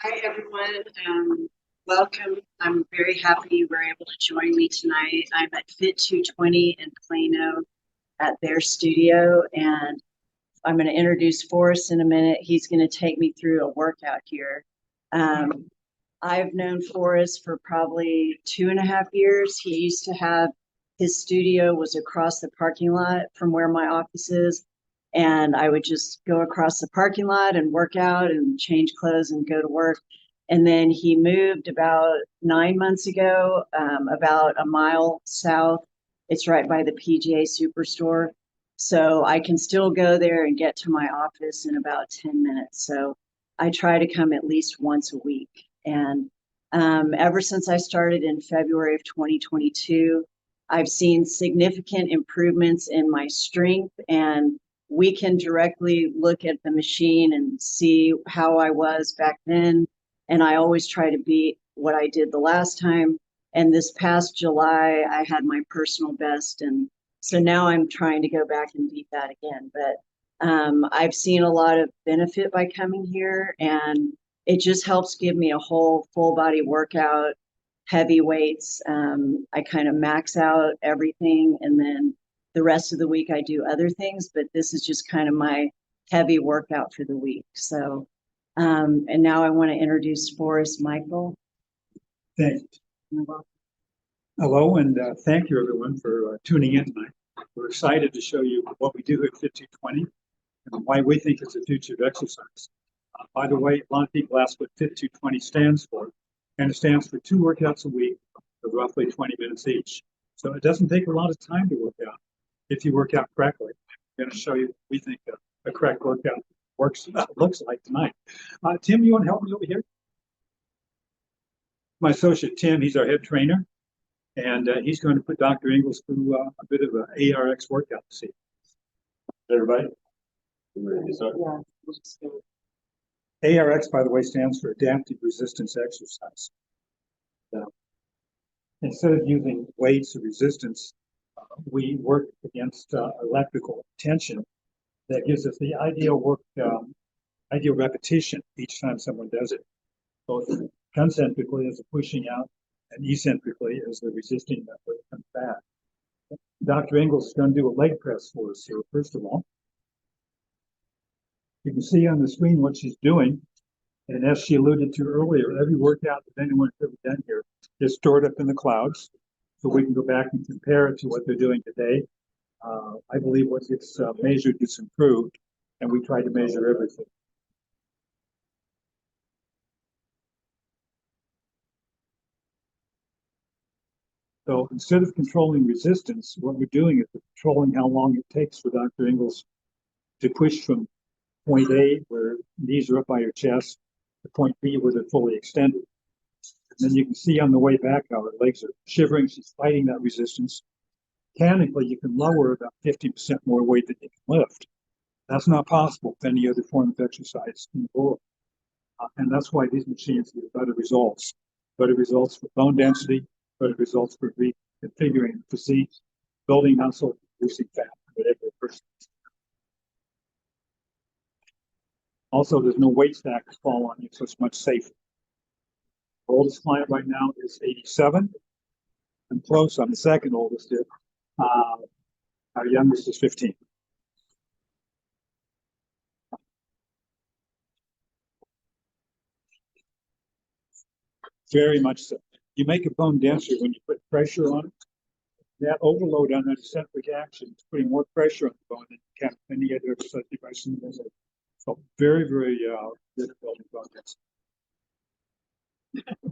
Hi, everyone. Welcome. I'm very happy you were able to join me tonight. I'm at Fit 220 in Plano at their studio, and I'm going to introduce Forrest in a minute. He's going to take me through a workout here. I've known Forrest for probably 2.5 years. He used to have his studio was across the parking lot from where my office is. And I would just go across the parking lot and work out and change clothes and go to work. And then he moved about 9 months ago, about a mile south. It's right by the PGA Superstore. So I can still go there and get to my office in about 10 minutes. So I try to come at least once a week. And ever since I started in February of 2022, I've seen significant improvements in my strength, and we can directly look at the machine and see how I was back then. And I always try to beat what I did the last time. And this past July, I had my personal best. And so now I'm trying to go back and beat that again. But I've seen a lot of benefit by coming here, and it just helps give me a whole full body workout, heavy weights. I kind of max out everything, and then the rest of the week I do other things, but this is just kind of my heavy workout for the week. So, and now I want to introduce Forrest Michael. Thanks. Hello, and thank you everyone for tuning in tonight. We're excited to show you what we do at Fit 220 and why we think it's the future of exercise. By the way, a lot of people ask what Fit 220 stands for, and it stands for 2 workouts a week of roughly 20 minutes each. So it doesn't take a lot of time to work out if you work out correctly. I'm going to show you what we think a correct workout looks like tonight. Tim, you want to help me over here? My associate Tim, he's our head trainer, and he's going to put Dr. Ingles through a bit of an ARX workout to see. Everybody? Yeah. ARX, by the way, stands for Adaptive Resistance Exercise. Instead of using weights or resistance, we work against electrical tension that gives us the ideal repetition each time someone does it, both concentrically as a pushing out and eccentrically as the resisting that weight comes back. Dr. Ingles is going to do a leg press for us here, first of all. You can see on the screen what she's doing. And as she alluded to earlier, every workout that anyone's ever done here is stored up in the clouds. So we can go back and compare it to what they're doing today. I believe what gets measured gets improved, and we try to measure everything. So instead of controlling resistance, what we're doing is controlling how long it takes for Dr. Ingles to push from point A, where knees are up by her chest, to point B, where they're fully extended. And then you can see on the way back how her legs are shivering. She's fighting that resistance. Mechanically, you can lower about 50% more weight than you can lift. That's not possible with any other form of exercise in the world. And that's why these machines give better results. Better results for bone density, better results for reconfiguring the physique, building muscle, reducing fat, whatever the person is. Also, there's no weight stack to fall on you, so it's much safer. Our oldest client right now is 87. I'm close. I'm the second oldest here. Our youngest is 15. Very much so. You make a bone denser when you put pressure on it. That overload on that eccentric action is putting more pressure on the bone than you can any other exercise device in the world. So very, very good at building bone density.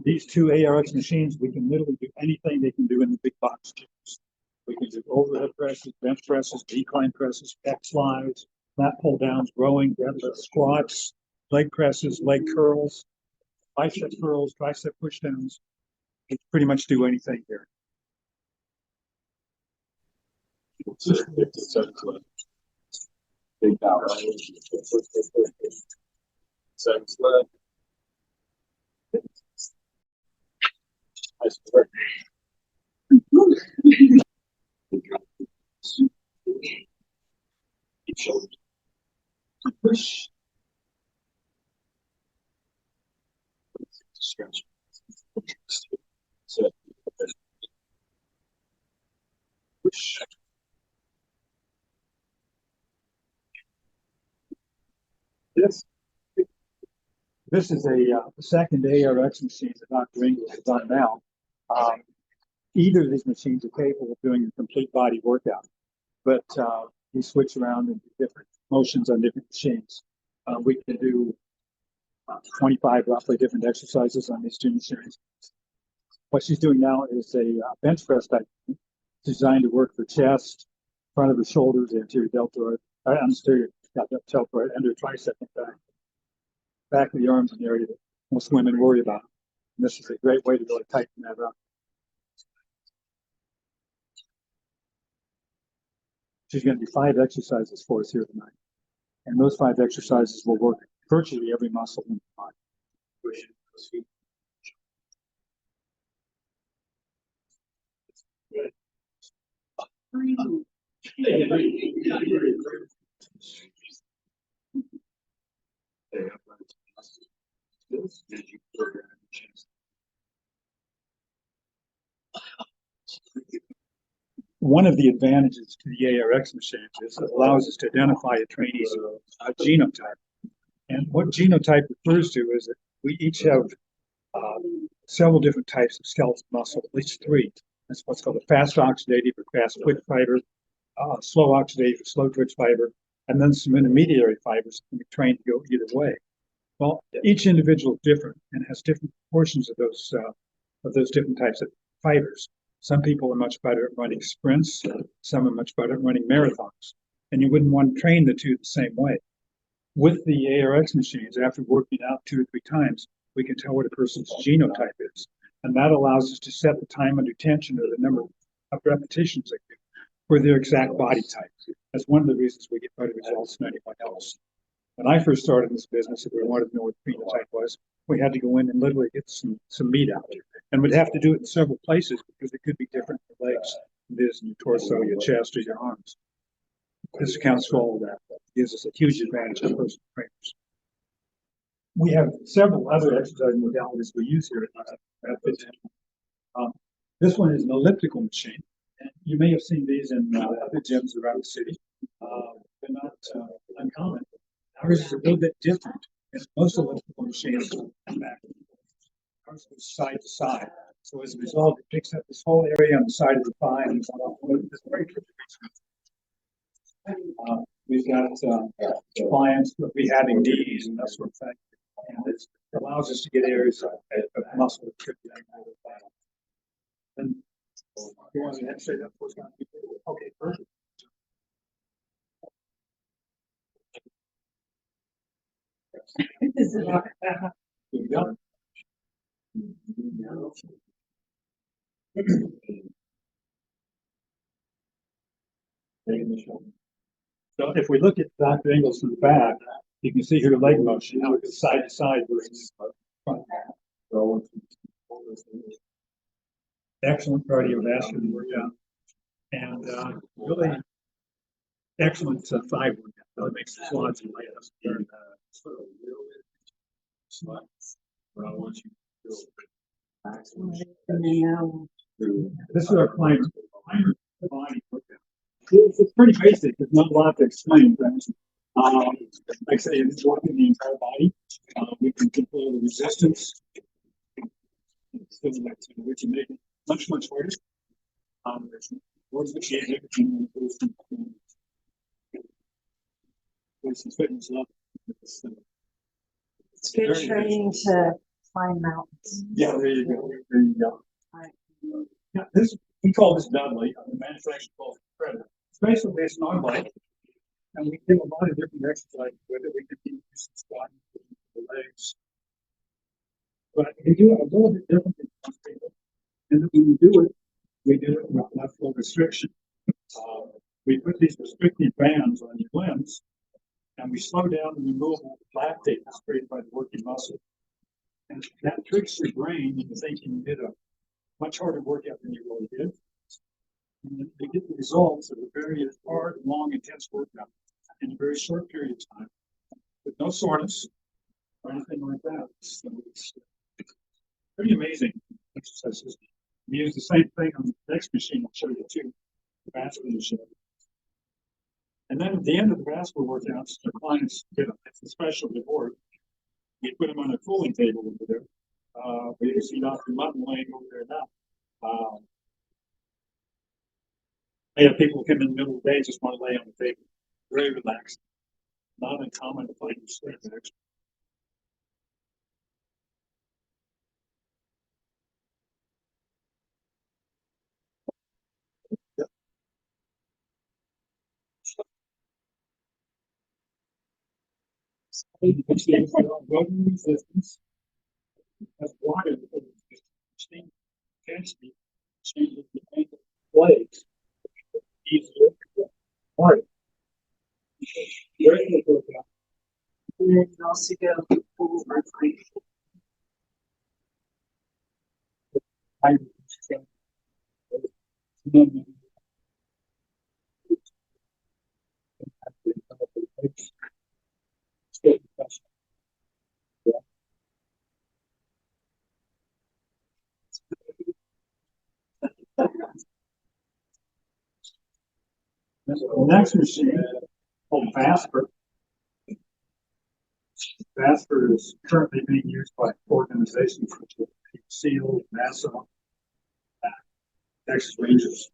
These 2 ARX machines, we can literally do anything they can do in the big box gyms. We can do overhead presses, bench presses, decline presses, pec slides, lat pull downs, rowing, deadlifts, squats, leg presses, leg curls, bicep curls, tricep push downs. You can pretty much do anything here. Big power. 7 left. Nice work. Keep shoulders. Push. stretch. So, this this is a second ARX machine that Dr. Ingles is on now. Either of these machines are capable of doing a complete body workout, but we switch around and do different motions on different machines. We can do 25 roughly different exercises on these two machines. What she's doing now is a bench press type designed to work for chest, front of the shoulders, anterior deltoid, anterior deltoid, under tricep, and back of the arms, an area that most women worry about. And this is a great way to really tighten that up. She's going to do 5 exercises for us here tonight. And those 5 exercises will work virtually every muscle in the body. One of the advantages to the ARX machines is it allows us to identify a trainee's genotype. And what genotype refers to is that we each have several different types of skeletal muscle, at least 3. That's what's called a fast oxidative or fast twitch fiber, slow oxidative or slow twitch fiber, and then some intermediary fibers that can be trained to go either way. Well, each individual is different and has different portions of those different types of fibers. Some people are much better at running sprints. Some are much better at running marathons. And you wouldn't want to train the two the same way. With the ARX machines, after working out 2 or 3 times, we can tell what a person's genotype is. And that allows us to set the time under tension or the number of repetitions they do for their exact body type. That's one of the reasons we get better results than anyone else. When I first started in this business, if we wanted to know what the phenotype was, we had to go in and literally get some meat out. And we'd have to do it in several places because it could be different for legs. It is in your torso, your chest, or your arms. This accounts for all of that. It gives us a huge advantage as personal trainers. We have several other exercise modalities we use here at FitGym. This one is an elliptical machine. And you may have seen these in other gyms around the city. They're not uncommon. Ours is a little bit different. Most elliptical machines go back. Ours goes side to side. So as a result, it picks up this whole area on the side of the thigh. And we've got clients that we having knees and that sort of thing. And it allows us to get areas of muscle that could be and you want to say that for okay, perfect. So if we look at Dr. Ingles from the back, you can see her leg motion, how it goes side to side. Excellent cardiovascular workout and really excellent thigh workout. Really makes the quads and lats. This is our climber body workout. It's pretty basic. There's not a lot to explain. Like I say, it's working the entire body. We can control the resistance. We can make it much harder. Fitness level. It's good training to climb mountains. Yeah, there you go. There you go. Yeah, we call this Dudley. The manufacturer calls it Predator. It's basically an arm bike, and we do a lot of different exercises with it. We can do some squatting, the legs, but we do it a little bit different than most people. And when we do it with left foot restriction. We put these restrictive bands on your limbs, and we slow down the removal of lactate that's created by the working muscle. And that tricks your brain into thinking you did a much harder workout than you really did. And you get the results of a very hard, long, intense workout in a very short period of time with no soreness or anything like that. So pretty amazing exercises. We use the same thing on the next machine. I'll show you too. The vascular machine. And then at the end of the vascular workouts, the clients get a special reward. We put them on a cooling table over there. We can see Dr. Mutton laying over there now. I have people come in the middle of the day just want to lay on the table. Very relaxed. Not uncommon to find you sleep actually. You can see rodent resistance. That's water steam intensity changes the angle of blades. Easier. Water. Very good workout. And then you also go over like The next machine called Vasper. Vasper is currently being used by organizations such as SEAL, NASA, Texas Rangers.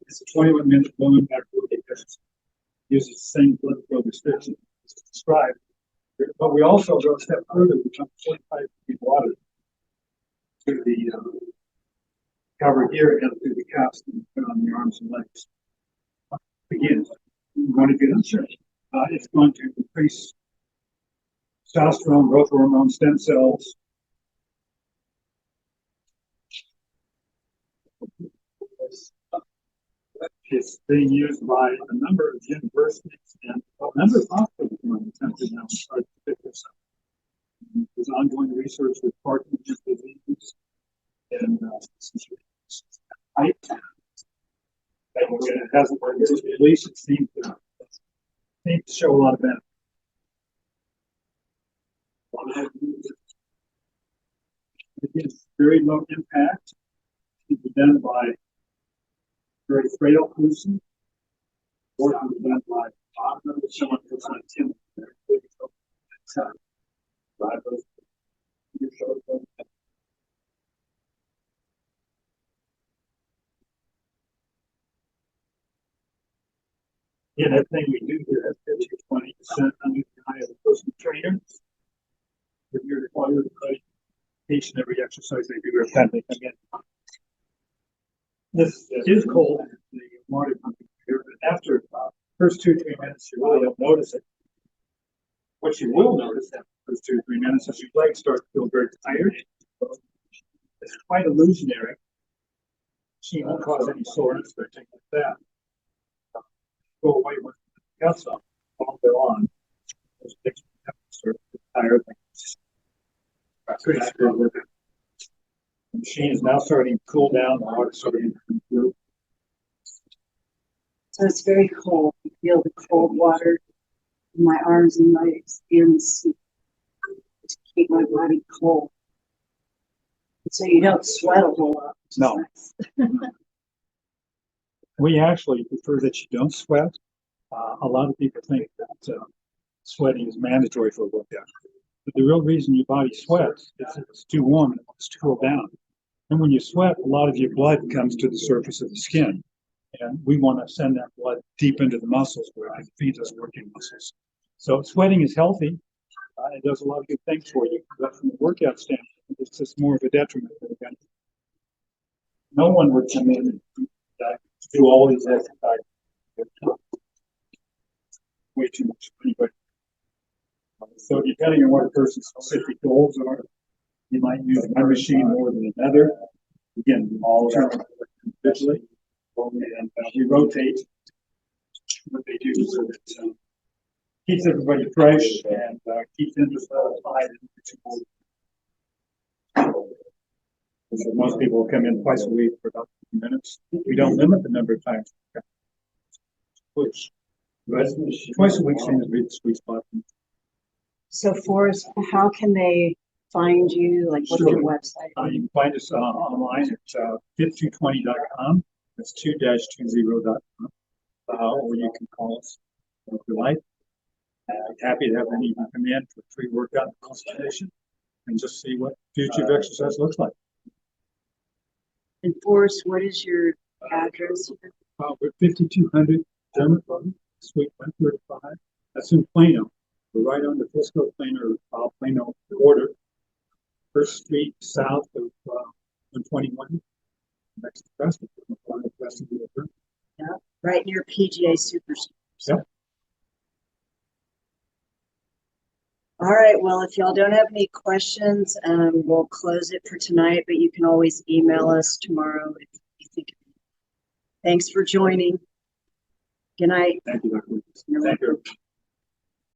It's a 21-minute low impact workout exercise. Uses the same blood flow restriction as described. But we also go a step further. We jump 45 feet water to the cover here and through the cuffs and put on the arms and legs. Again, you want to get unsure. It's going to increase testosterone, growth hormone, stem cells. It's being used by a number of universities and a number of hospitals around the country now start to pick this up. There's ongoing research with Parkinson's disease and height. It hasn't worked. At least it seems to show a lot of benefit. Again, very low impact. It's done by very frail person. Or it was done by someone who's on Tim. Yeah, everything we do here has 50-20% under the eye of the personal trainer. If you're required to each and every exercise they do every time they come in. This is cold, the water pumping here, but after first 2-3 minutes, you really don't notice it. What you will notice after the first 2-3 minutes is your legs start to feel very tired. It's quite illusionary. She won't cause any soreness or anything like that. Go away with the cuffs up all day long. Those legs start to get tired. Pretty screwed with it. The machine is now starting to cool down. The water starting to improve. so it's very cold. You feel the cold water in my arms and legs and the seat to keep my body cold. So you don't sweat a whole lot. Which is No. nice. We actually prefer that you don't sweat. A lot of people think that sweating is mandatory for a workout. But the real reason your body sweats is if it's too warm and it wants to cool down. And when you sweat, a lot of your blood comes to the surface of the skin. And we want to send that blood deep into the muscles where it feeds us working muscles. So sweating is healthy. It does a lot of good things for you. But from a workout standpoint, it's just more of a detriment than a benefit. No one would come in and do all these exercises. Way too much for anybody. So depending on what a person's specific goals are, you might use one machine more than another. Again, all individually, and we rotate what they do so that keeps everybody fresh and keeps interest high. So most people will come in twice a week for about 50 minutes. We don't limit the number of times. Push. But twice a week seems to be the sweet spot. So Forrest, how can they find you? Like, what's your website? You can find us online at fit220.com. That's 2-20.com. Or you can call us if you like. Happy to have any of you come in for free workout and consultation and just see what future of exercise looks like. And Forrest, what is your address? We're 5200 Dermot Road, Suite 135. That's in Plano. We're right on the Frisco Plano border. First Street south of 121. Next to Preston. Yeah, right near PGA Superstore. Yep. All right, well, if y'all don't have any questions, we'll close it for tonight, but you can always email us tomorrow if you think of it. Thanks for joining. Good night. Thank you, Dr. Lucas. You're Thank you.